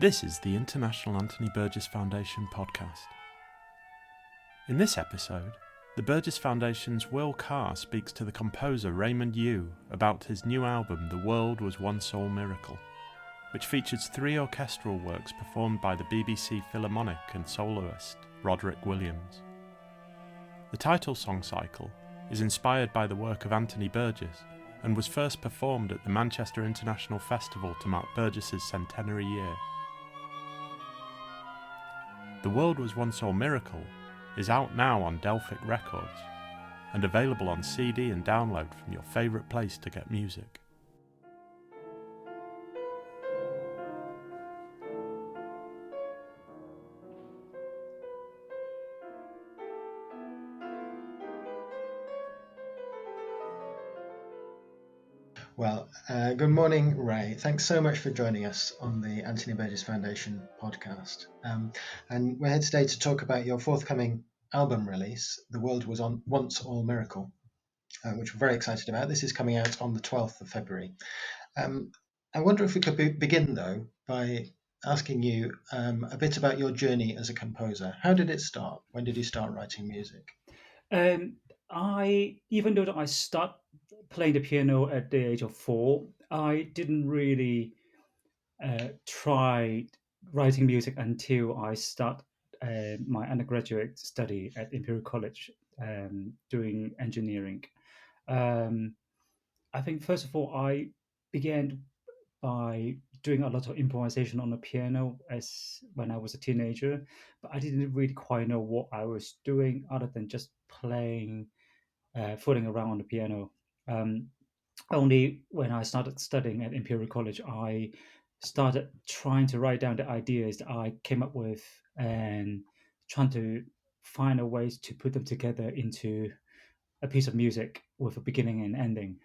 This is the International Anthony Burgess Foundation podcast. In this episode, the Burgess Foundation's Will Carr speaks to the composer Raymond Yiu about his new album The World Was Once All Miracle, which features 3 orchestral works performed by the BBC Philharmonic and soloist Roderick Williams. The title song cycle is inspired by the work of Anthony Burgess and was first performed at the Manchester International Festival to mark Burgess's centenary year. The World Was Once All Miracle is out now on Delphian Records and available on CD and download from your favourite place to get music. Well, good morning, Ray. Thanks so much for joining us on the Anthony Burgess Foundation podcast. And we're here today to talk about your forthcoming album release, The World Was Once All Miracle, which we're very excited about. This is coming out on the 12th of February. I wonder if we could begin, though, by asking you a bit about your journey as a composer. How did it start? When did you start writing music? Even though I started playing the piano at the age of 4, I didn't really try writing music until I start my undergraduate study at Imperial College doing engineering. I think first of all, I began by doing a lot of improvisation on the piano when I was a teenager, but I didn't really quite know what I was doing other than just playing, fooling around on the piano. Only when I started studying at Imperial College, I started trying to write down the ideas that I came up with and trying to find a ways to put them together into a piece of music with a beginning and ending.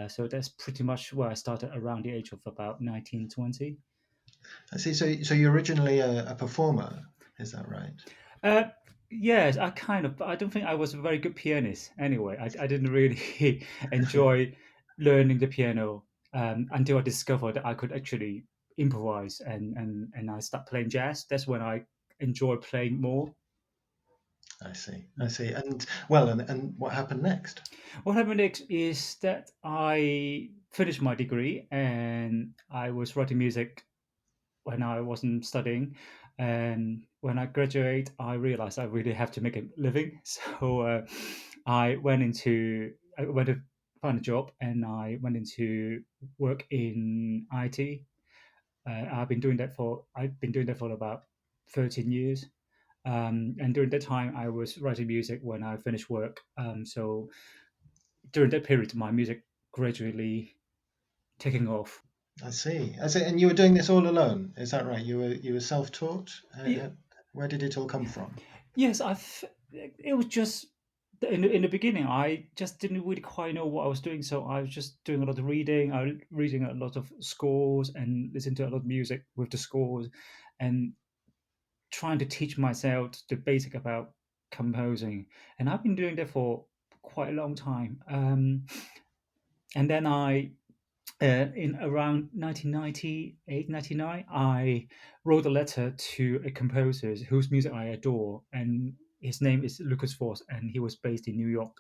So that's pretty much where I started around the age of about 1920. I see. So you're originally a performer, is that right? Yes, but I don't think I was a very good pianist anyway. I didn't really enjoy learning the piano until I discovered that I could actually improvise and I started playing jazz. That's when I enjoy playing more. I see. And what happened next? What happened next is that I finished my degree and I was writing music when I wasn't studying. And when I graduate, I realized I really have to make a living. So I went to find a job and I went into work in IT. I've been doing that for about 13 years. And during that time, I was writing music when I finished work. So during that period, my music gradually taking off. I see. And you were doing this all alone, is that right? You were self-taught. Where did it all come from? Yes, it was just in the beginning. I just didn't really quite know what I was doing, so I was just doing a lot of reading. I was reading a lot of scores and listening to a lot of music with the scores, and trying to teach myself the basic about composing. And I've been doing that for quite a long time. And then in around 1998, 99, I wrote a letter to a composer whose music I adore, and his name is Lucas Voss, and he was based in New York.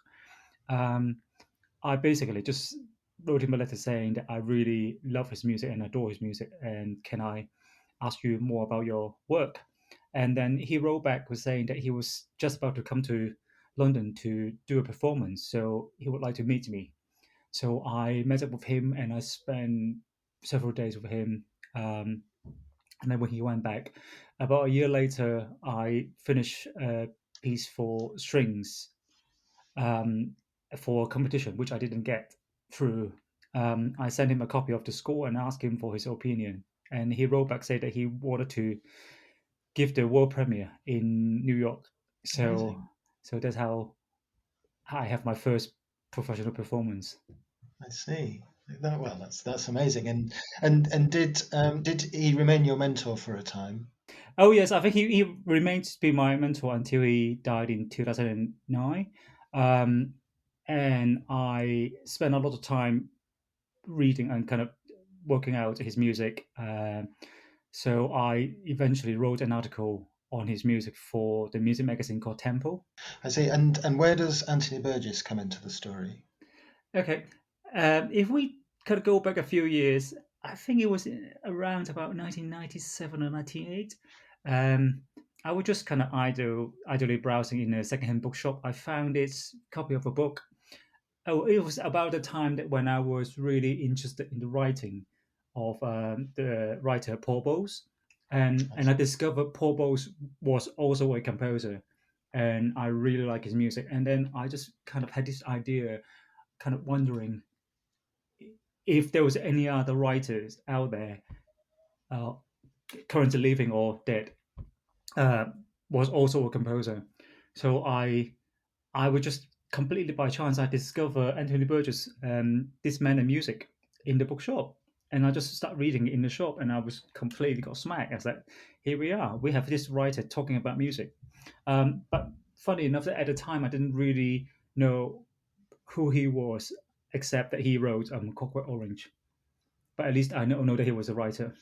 I basically just wrote him a letter saying that I really love his music and adore his music, and can I ask you more about your work? And then he wrote back with saying that he was just about to come to London to do a performance, so he would like to meet me. So I met up with him and I spent several days with him. And then when he went back, about a year later, I finished a piece for strings for a competition, which I didn't get through. I sent him a copy of the score and asked him for his opinion. And he wrote back saying that he wanted to give the world premiere in New York. So that's how I have my first professional performance. I see. That's amazing. And did he remain your mentor for a time? Oh yes, I think he remained to be my mentor until he died in 2009. And I spent a lot of time reading and kind of working out his music. So I eventually wrote an article on his music for the music magazine called Tempo. I see. And where does Anthony Burgess come into the story? Okay, if we could go back a few years, I think it was around about 1997 or 1998. I was just kind of idly browsing in a secondhand bookshop. I found this copy of a book. Oh, it was about the time that when I was really interested in the writing of the writer Paul Bowles, and I discovered Paul Bowles was also a composer, and I really like his music. And then I just kind of had this idea, kind of wondering if there was any other writers out there, uh, currently living or dead, uh, was also a composer. So I would just completely by chance I discover Anthony Burgess, This Man and Music, in the bookshop, and I just start reading it in the shop, and I was completely got smacked. I was like, here we are, we have this writer talking about music. But funny enough, that at the time I didn't really know who he was, except that he wrote Clockwork Orange. But at least I know that he was a writer.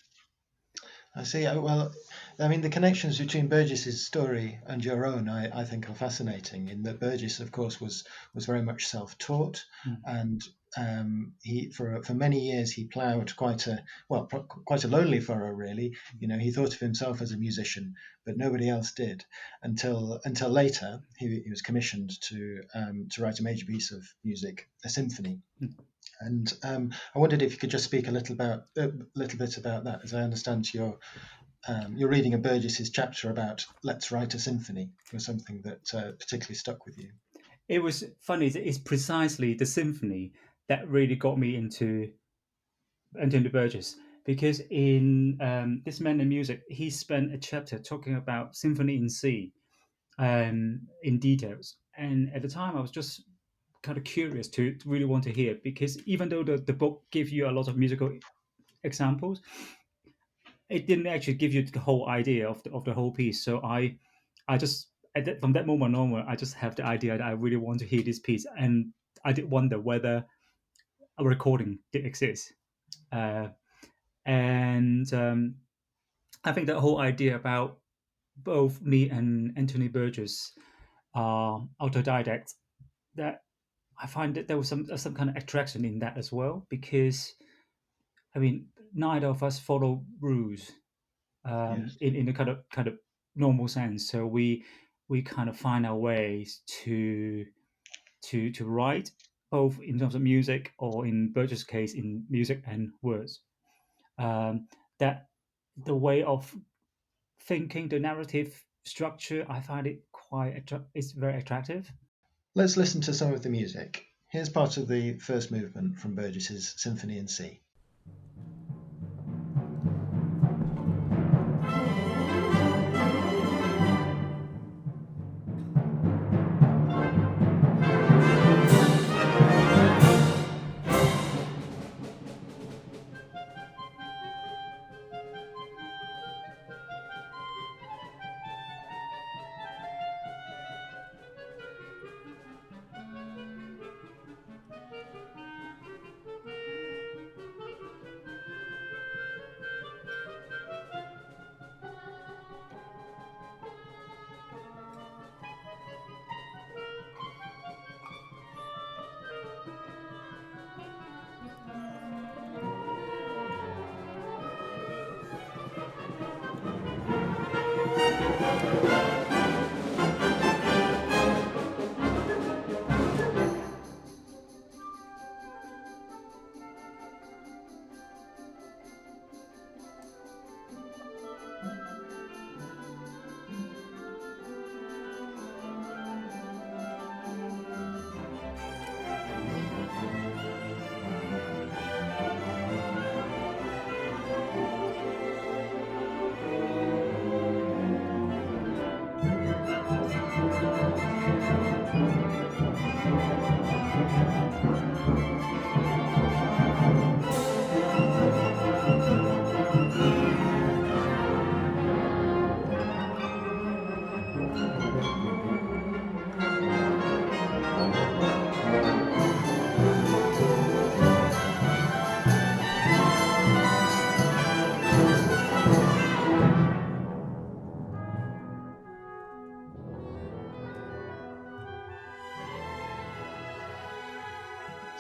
I see. Well, I mean, the connections between Burgess's story and your own, I think, are fascinating. In that Burgess, of course, was very much self-taught, and he for many years he ploughed quite a lonely furrow. Really, he thought of himself as a musician, but nobody else did until later he was commissioned to write a major piece of music, a symphony. And I wondered if you could just speak a little bit about that, as I understand you're reading a Burgess's chapter about Let's Write a Symphony was something that particularly stuck with you. It was funny. It's precisely the symphony that really got me into Anthony Burgess, because in This Man and Music, he spent a chapter talking about symphony in C, in details. And at the time, I was just kind of curious to really want to hear, because even though the book gives you a lot of musical examples, it didn't actually give you the whole idea of the whole piece. So I just from that moment onward, I just have the idea that I really want to hear this piece, and I did wonder whether a recording did exist. Uh, and I think the whole idea about both me and Anthony Burgess are autodidacts, that I find that there was some kind of attraction in that as well, because I mean neither of us follow rules, Yes. in a kind of normal sense. So we kind of find our ways to write, both in terms of music, or in Burgess' case in music and words. That the way of thinking, the narrative structure, I find it it's very attractive. Let's listen to some of the music. Here's part of the first movement from Burgess's Symphony in C.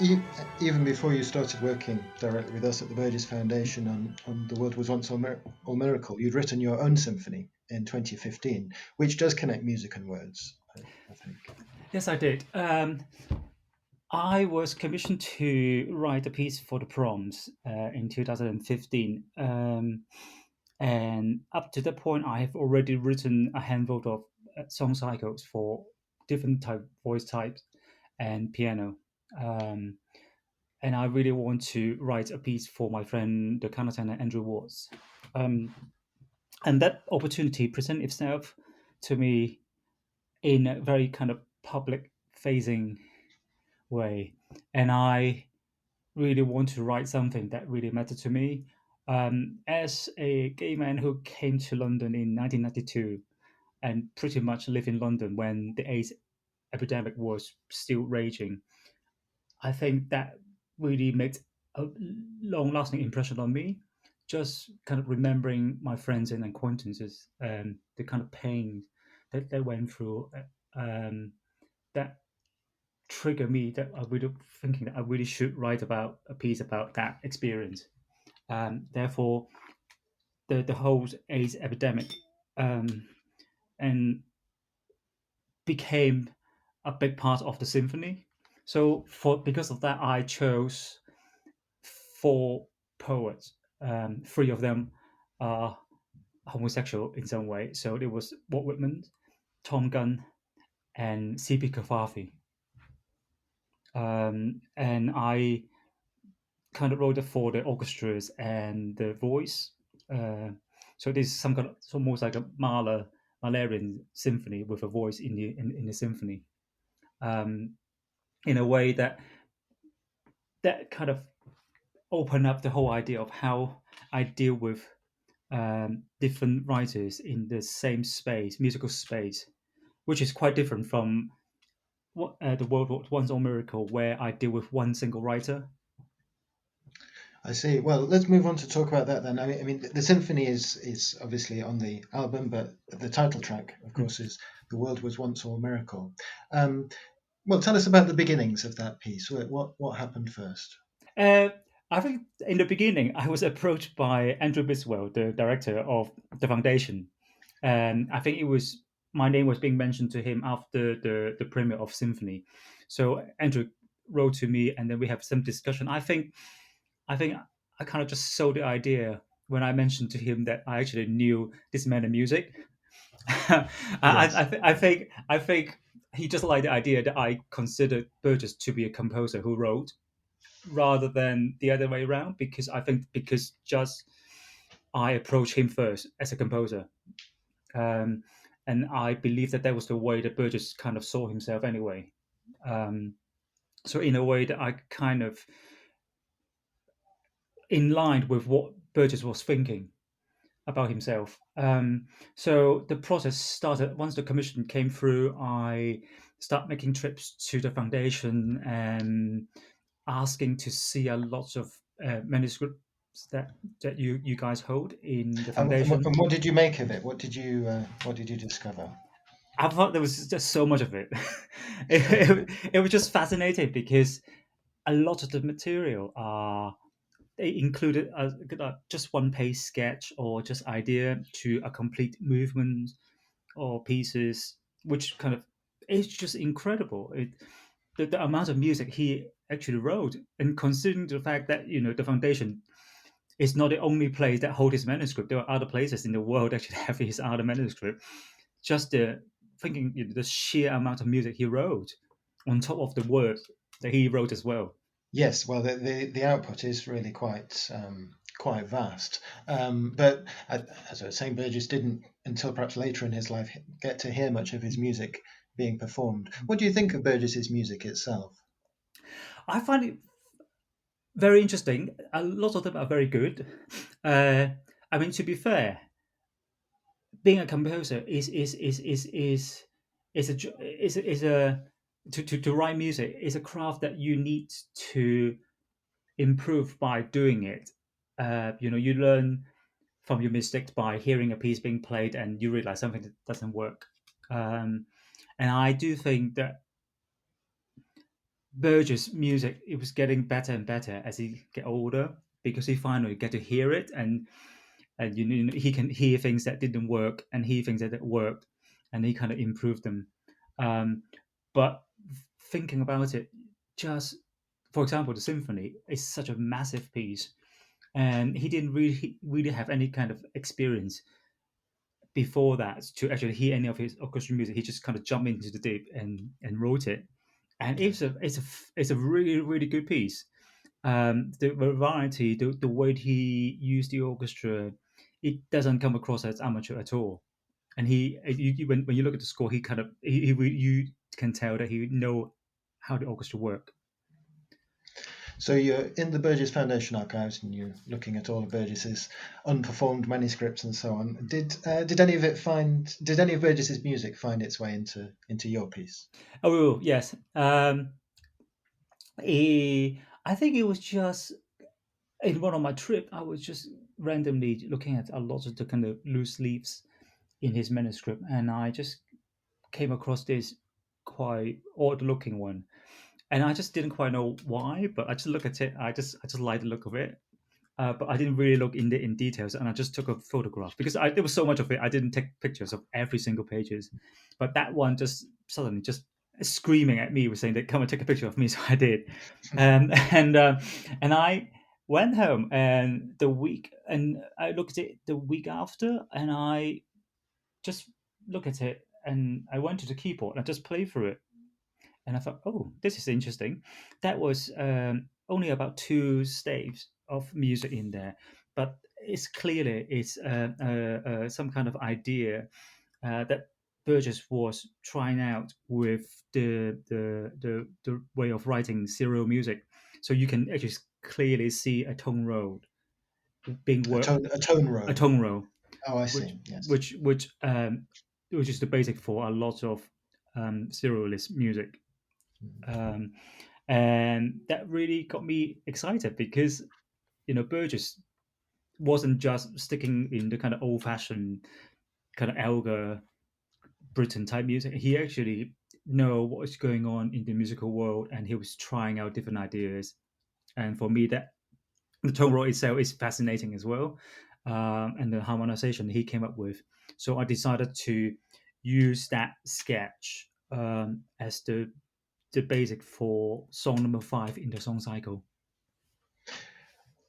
even before you started working directly with us at the Burgess Foundation on The World Was Once All Miracle, you'd written your own symphony in 2015, which does connect music and words, I think. Yes, I did. I was commissioned to write a piece for the proms in 2015. And up to that point, I have already written a handful of song cycles for different voice types and piano. Um, and I really want to write a piece for my friend, the countertenor Andrew Watts. Um, and that opportunity presented itself to me in a very kind of public facing way. And I really want to write something that really mattered to me. As a gay man who came to London in 1992 and pretty much lived in London when the AIDS epidemic was still raging, I think that really made a long lasting impression on me. Just kind of remembering my friends and acquaintances and the kind of pain that they went through, that triggered me, that I really thinking that I really should write about a piece about that experience. Therefore, the whole AIDS epidemic and became a big part of the symphony. So because of that, I chose four poets. Three of them are homosexual in some way. So it was Walt Whitman, Tom Gunn, and C.P. Kafafi. And I kind of wrote it for the orchestras and the voice. So this is some kind of it's almost like a Mahlerian symphony with a voice in the symphony, um, in a way that kind of opened up the whole idea of how I deal with different writers in the same space, musical space, which is quite different from what the World War Once or Miracle, where I deal with one single writer. I see. Well, let's move on to talk about that then. I mean, the symphony is obviously on the album, but the title track, of course, is "The World Was Once All Miracle." Um, well, tell us about the beginnings of that piece. What happened first? Uh, I think in the beginning, I was approached by Andrew Biswell, the director of the foundation, and I think it was my name was being mentioned to him after the premiere of Symphony. So Andrew wrote to me, and then we have some discussion. I think I kind of just sold the idea when I mentioned to him that I actually knew this man in music. Yes. I think he just liked the idea that I considered Burgess to be a composer who wrote rather than the other way around, because I think because just I approached him first as a composer, um, and I believe that was the way that Burgess kind of saw himself anyway. Um, so in a way that I kind of in line with what Burgess was thinking about himself. So the process started once the commission came through. I start making trips to the foundation and asking to see a lot of manuscripts that you guys hold in the foundation. And what did you make of it? What did you discover? I thought there was just so much of it. It was just fascinating because a lot of the material are they included just one page sketch or just idea to a complete movement or pieces, which kind of it's just incredible. The amount of music he actually wrote, and considering the fact that the foundation is not the only place that hold his manuscript. There are other places in the world that actually have his other manuscript. Just the thinking the sheer amount of music he wrote on top of the words that he wrote as well. Yes, well, the output is really quite vast. But as I was saying, Burgess didn't, until perhaps later in his life, get to hear much of his music being performed. What do you think of Burgess's music itself? I find it very interesting. A lot of them are very good. Uh, I mean, to be fair, being a composer is a is a to write music is a craft that you need to improve by doing it. You learn from your mistakes by hearing a piece being played, and you realize something that doesn't work. And I do think that Burgess' music, it was getting better and better as he get older, because he finally get to hear it, and he can hear things that didn't work and hear things that worked, and he kind of improved them. Um, but thinking about it, just for example, the symphony is such a massive piece, and he didn't really have any kind of experience before that to actually hear any of his orchestral music. He just kind of jumped into the deep and wrote it, and it's a really really good piece. The variety, the way he used the orchestra, it doesn't come across as amateur at all. And when you look at the score, he kind of you can tell that he know how the orchestra work. So you're in the Burgess Foundation archives and you're looking at all of Burgess's unperformed manuscripts and so on. Did any of Burgess's music find its way into your piece? Oh yes, I think it was just in one of my trip. I was just randomly looking at a lot of the kind of loose leaves in his manuscript, and I just came across this quite odd looking one, and I just didn't quite know why, but I just look at it. I just like the look of it, but I didn't really look in details, and I just took a photograph because there was so much of it. I didn't take pictures of every single pages, but that one just suddenly just screaming at me was saying that come and take a picture of me, so I did, and I went home and I looked at it the week after, and I just look at it, and I went to the keyboard and I just played through it, and I thought, oh, this is interesting. That was only about two staves of music in there, but it's some kind of idea that Burgess was trying out with the way of writing serial music. So you can actually clearly see a tone roll being worked, A tone a row. tone roll, Oh, I which see. Yes. which which um, which is the basic for a lot of serialist music. Um, and that really got me excited because Burgess wasn't just sticking in the kind of old-fashioned kind of Elgar Britain type music. He actually know what is going on in the musical world, and he was trying out different ideas. And for me, that the tone roll itself is fascinating as well, and the harmonization he came up with. So I decided to use that sketch as the basic for song number 5 in the song cycle.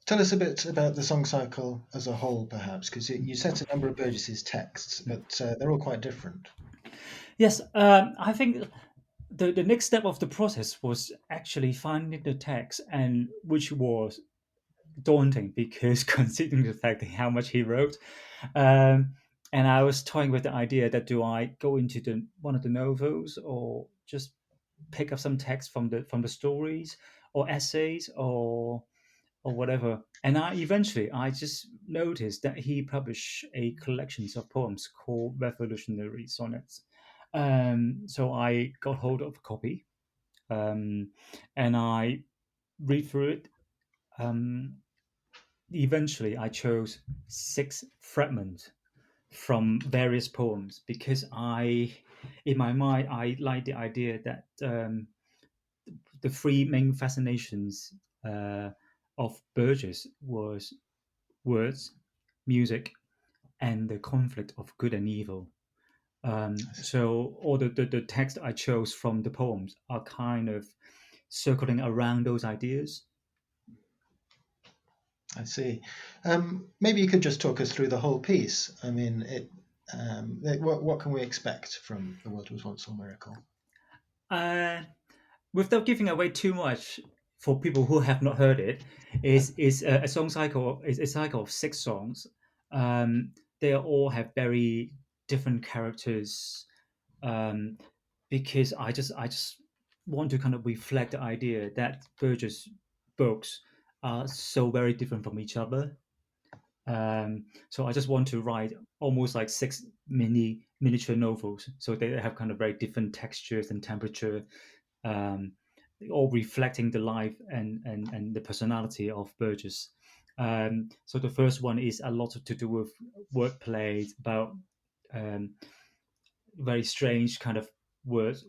Tell us a bit about the song cycle as a whole, perhaps, because you set a number of Burgess's texts, but they're all quite different. Yes, I think the next step of the process was actually finding the text, and which was daunting because considering the fact that how much he wrote, um, and I was toying with the idea that do I go into the one of the novels or just pick up some text from the stories or essays or whatever. And I just noticed that he published a collections of poems called Revolutionary Sonnets. So I got hold of a copy, um, and I read through it. Um, Eventually, I chose 6 fragments from various poems because in my mind, I like the idea that the 3 main fascinations of Burgess was words, music, and the conflict of good and evil. So all the text I chose from the poems are kind of circling around those ideas. I see. Maybe you could just talk us through the whole piece. I mean, what can we expect from The World Was Once a Miracle? Uh, Without giving away too much for people who have not heard it, is a song cycle. Is a cycle of 6 songs. They all have very different characters. Um, because I just want to kind of reflect the idea that Burgess books are so very different from each other. So I just want to write almost like 6 miniature novels, so they have kind of very different textures and temperature, um, all reflecting the life and the personality of Burgess. So the first one is a lot to do with wordplay about um, very strange kind of words.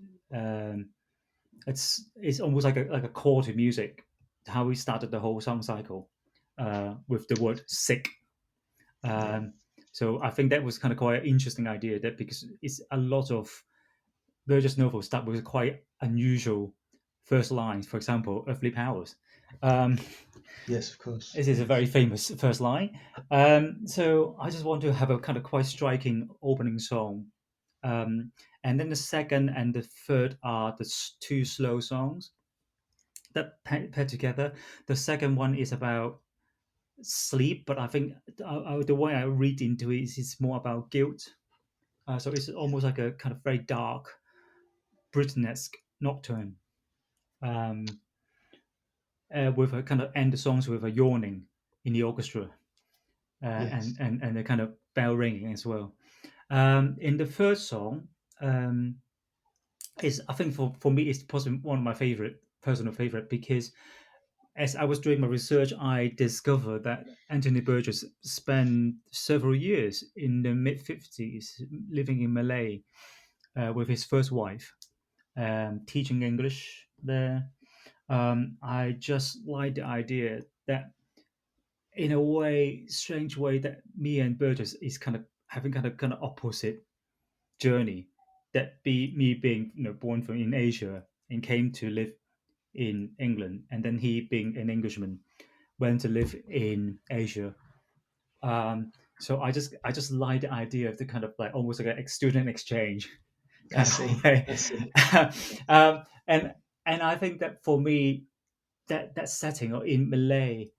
it's almost like a core to music. How we started the whole song cycle with the word sick. Yeah. So I think that was kind of quite an interesting idea, that because it's a lot of Burgess novels start with quite unusual first lines. For example, Earthly Powers. Um, Yes, of course. this is a very Yes. famous first line. So I just want to have a kind of quite striking opening song. Um, and then the second and the third are the two slow songs that paired together. The second one is about sleep, but I think the way I read into it is it's more about guilt. So it's almost like a kind of very dark, Britanesque nocturne, um, with a kind of end the songs with a yawning in the orchestra, Yes. and a kind of bell ringing as well. In the third song, um, is I think for me it's possibly one of my favorite personal favorite, because as I was doing my research, I discovered that Anthony Burgess spent several years in the mid 50s living in Malay with his first wife, teaching English there. I just like the idea that, in a way, strange way, that me and Burgess is kind of having kind of opposite journey. That be me being born from in Asia and came to live in England, and then he being an Englishman went to live in Asia. So I just like the idea of the kind of like almost like a student exchange I kind of see. way. I see. And I think that for me, that setting or in Malay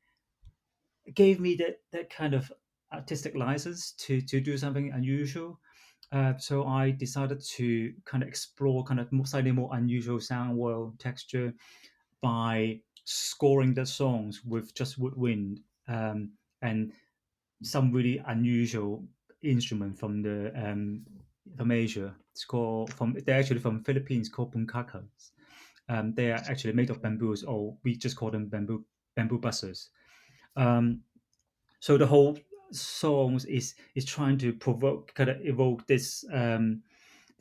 gave me that kind of artistic license to do something unusual. So I decided to kind of explore kind of slightly more unusual sound world texture by scoring the songs with just woodwind, and some really unusual instrument from Asia. It's called from they're actually from Philippines, called punkakas. They are actually made of bamboos, or we just call them bamboo buses. Um, so the whole songs is trying to provoke, kind of evoke this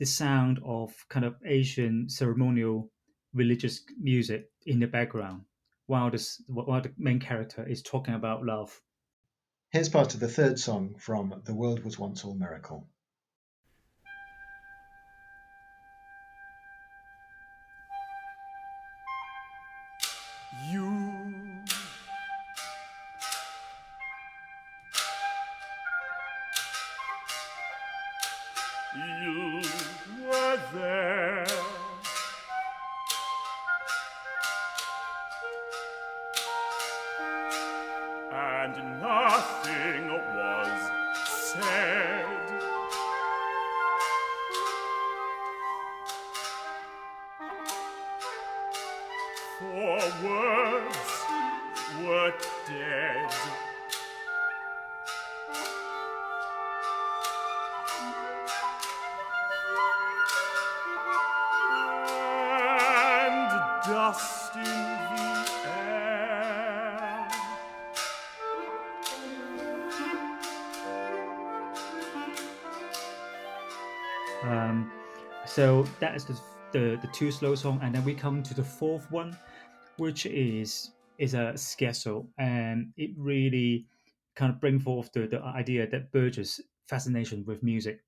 sound of kind of Asian ceremonial religious music in the background, while the main character is talking about love. Here's part of the third song from The World Was Once All Miracle. You, you were there, and nothing was said. For words were dead. And dust in the air. So that is the two slow song, and then we come to the fourth one, which is a scherzo, and it really kind of bring forth the idea that Burgess' fascination with music.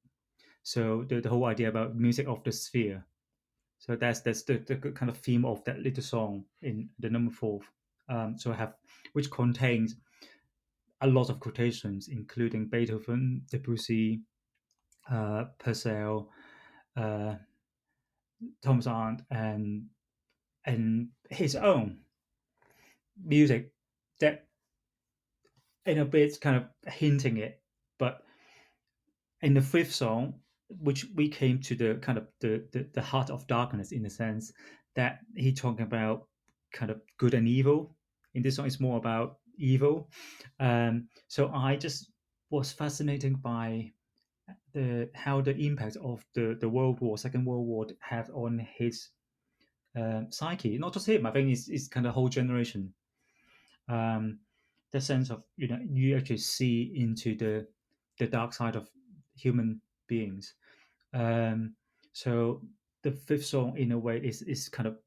So the whole idea about music of the sphere. So that's the kind of theme of that little song in the number fourth. So I have, which contains a lot of quotations, including Beethoven, Debussy, Purcell, uh, Thomas Arndt, and his own music that in a bit kind of hinting it. But in the fifth song, which we came to the kind of the heart of darkness, in the sense that he talking about kind of good and evil. In this song, it's more about evil. So I just was fascinated by the how the impact of the World War, Second World War, had on his psyche. Not just him. I think it's kind of whole generation. Um, the sense of you actually see into the dark side of human beings. Um, so the fifth song, in a way, is kind of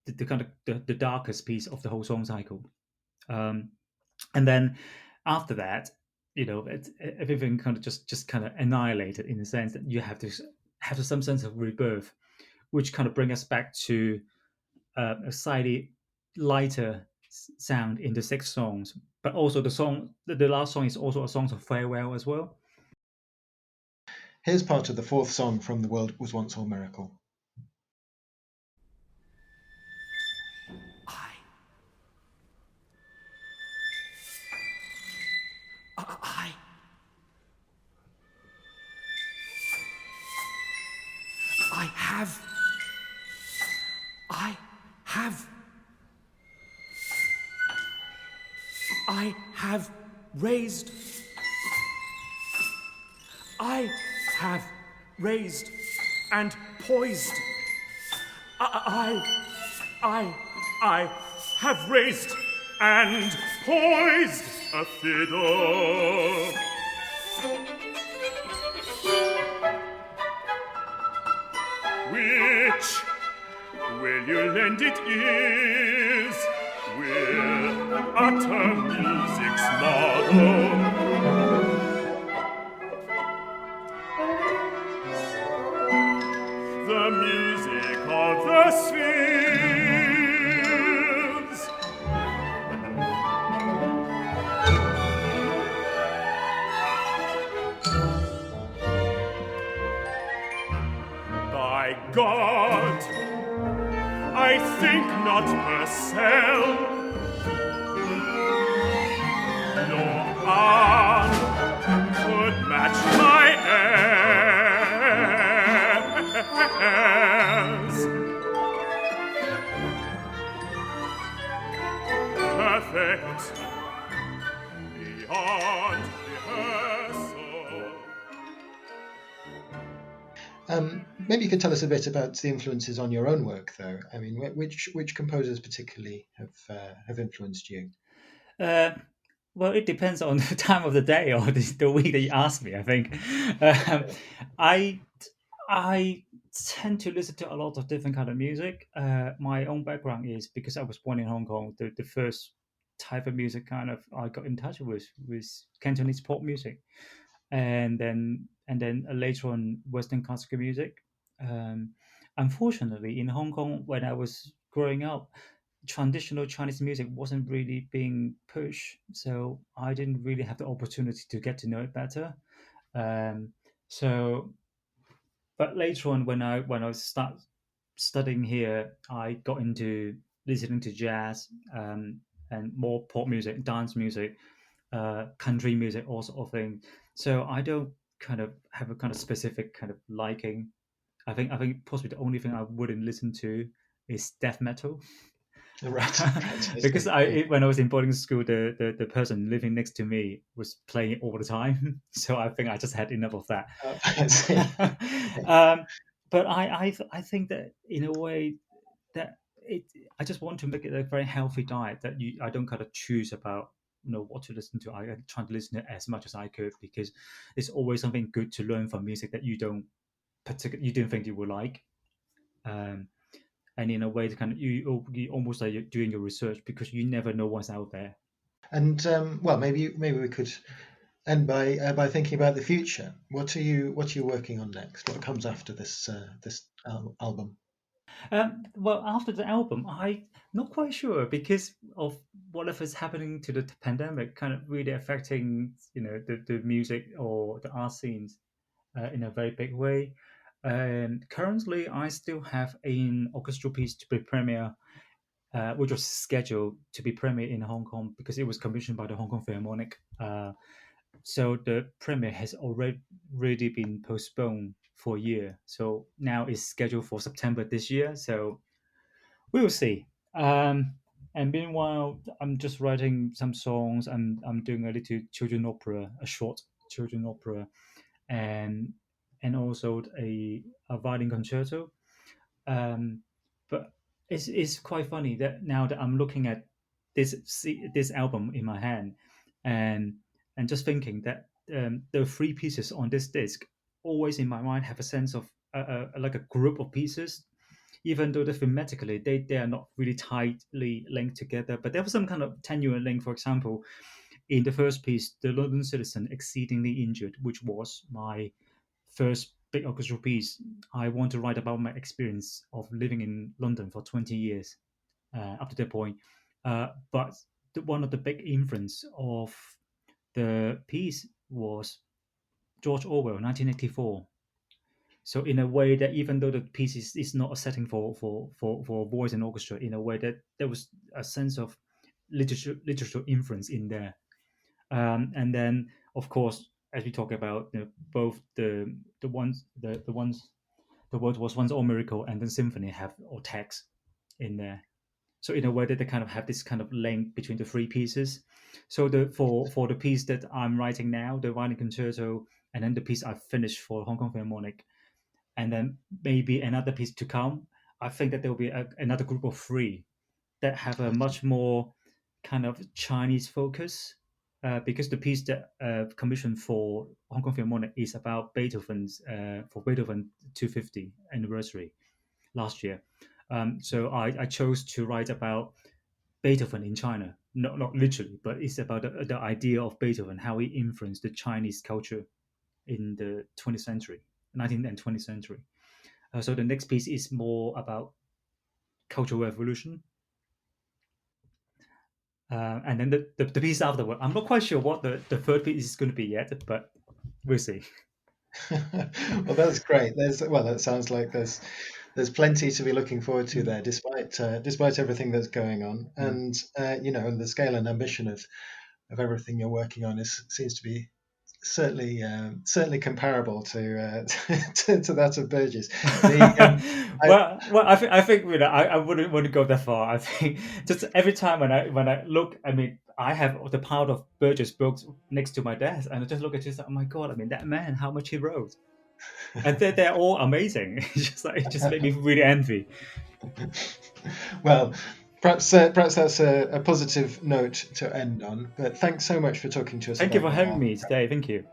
the kind of the darkest piece of the whole song cycle. And then after that, everything kind of just kind of annihilated, in the sense that you have to have some sense of rebirth, which kind of bring us back to a slightly lighter sound in the 6 songs. But also the last song is also a song of farewell as well. Here's part of the 4th song from The World Was Once All Miracle. I have raised. I have raised and poised. I have raised and poised a fiddle. Which will you lend it ears? Will utter music's motto. The music of the spheres. By God, I think not Purcell, nor art could match my airs. Perfect beyond rehearsal. Maybe you could tell us a bit about the influences on your own work, though. I mean, which composers particularly have influenced you? Well, it depends on the time of the day or the week that you ask me, I think. I tend to listen to a lot of different kind of music. My own background is, because I was born in Hong Kong, the first type of music kind of I got in touch with was Cantonese pop music, and then later on Western classical music. Unfortunately, in Hong Kong, when I was growing up, traditional Chinese music wasn't really being pushed, so I didn't really have the opportunity to get to know it better. Um, so, but later on, when I start studying here, I got into listening to jazz, and more pop music, dance music, country music, all sort of thing. So I don't kind of have a kind of specific kind of liking. I think possibly the only thing I wouldn't listen to is death metal. Right. Because when I was in boarding school, the person living next to me was playing it all the time, so I think I just had enough of that. I see. But I think that in a way that I just want to make it a very healthy diet, that I don't kind of choose about what to listen to. I try to listen to as much as I could, because it's always something good to learn from music that you didn't think you would like. And in a way, kind of you almost like you're doing your research, because you never know what's out there. And well, maybe we could end by thinking about the future. What are you working on next? What comes after this album? Well, after the album, I'm not quite sure, because of whatever's happening to the pandemic, kind of really affecting the music or the art scenes in a very big way. Currently, I still have an orchestral piece to be premiere, which was scheduled to be premiered in Hong Kong, because it was commissioned by the Hong Kong Philharmonic. So the premiere has already been postponed for a year. So now it's scheduled for September this year. So we will see. And meanwhile, I'm just writing some songs. I'm doing a little children opera, a short children opera, and also a violin concerto. But it's quite funny that now that I'm looking at this album in my hand, and just thinking that the 3 pieces on this disc always in my mind have a sense of like a group of pieces. even though thematically they are not really tightly linked together, but there was some kind of tenuous link. For example, in the first piece, The London Citizen Exceedingly Injured, which was my first big orchestral piece, I want to write about my experience of living in London for 20 years up to that point. But one of the big influence of the piece was George Orwell, 1984. So in a way that even though the piece is not a setting for voice and orchestra, in a way that there was a sense of literature influence in there. And then of course, as we talk about, both the world was once all miracle and then symphony have all text in there. So in a way that they kind of have this kind of link between the three pieces. So for the piece that I'm writing now, the violin concerto, and then the piece I finished for Hong Kong Philharmonic, and then maybe another piece to come, I think that there will be another group of three that have a much more kind of Chinese focus, because the piece that commissioned for Hong Kong Philharmonic is about Beethoven's for Beethoven 250 anniversary last year. So I chose to write about Beethoven in China, not literally, but it's about the idea of Beethoven, how he influenced the Chinese culture in the 20th century, 19th and 20th century. So the next piece is more about Cultural Revolution. And then the piece afterward, I'm not quite sure what the third piece is going to be yet, but we'll see. Well, that's great. That sounds like there's plenty to be looking forward to there, despite everything that's going on, and and the scale and ambition of everything you're working on seems to be certainly comparable to that of Burgess. I think I wouldn't want to go that far. I think just every time when I look, I mean, I have the pile of Burgess books next to my desk, and I just look at it, oh my god! I mean, that man, how much he wrote, and they're all amazing. It just made me really envy. Well, perhaps that's a positive note to end on. But thanks so much for talking to us. Thank you for having me today. Thank you.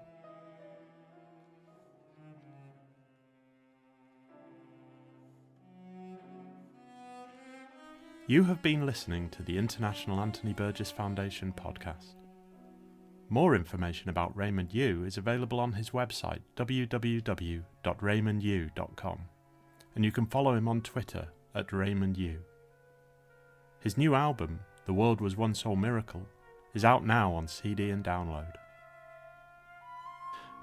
You have been listening to the International Anthony Burgess Foundation podcast. More information about Raymond Yiu is available on his website www.raymondyiu.com, and you can follow him on Twitter at Raymond Yiu. His new album, The World Was Once All Miracle, is out now on CD and download.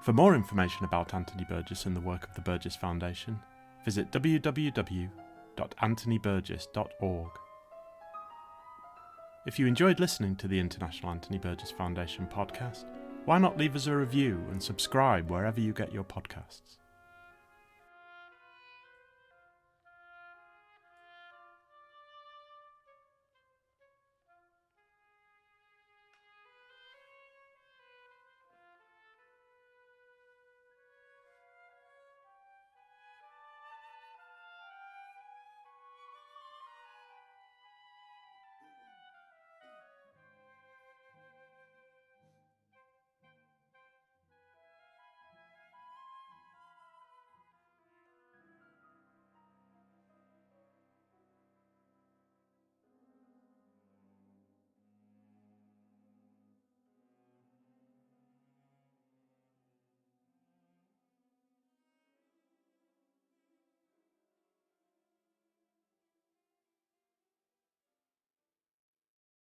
For more information about Anthony Burgess and the work of the Burgess Foundation, visit www.anthonyburgess.org. If you enjoyed listening to the International Anthony Burgess Foundation podcast, why not leave us a review and subscribe wherever you get your podcasts?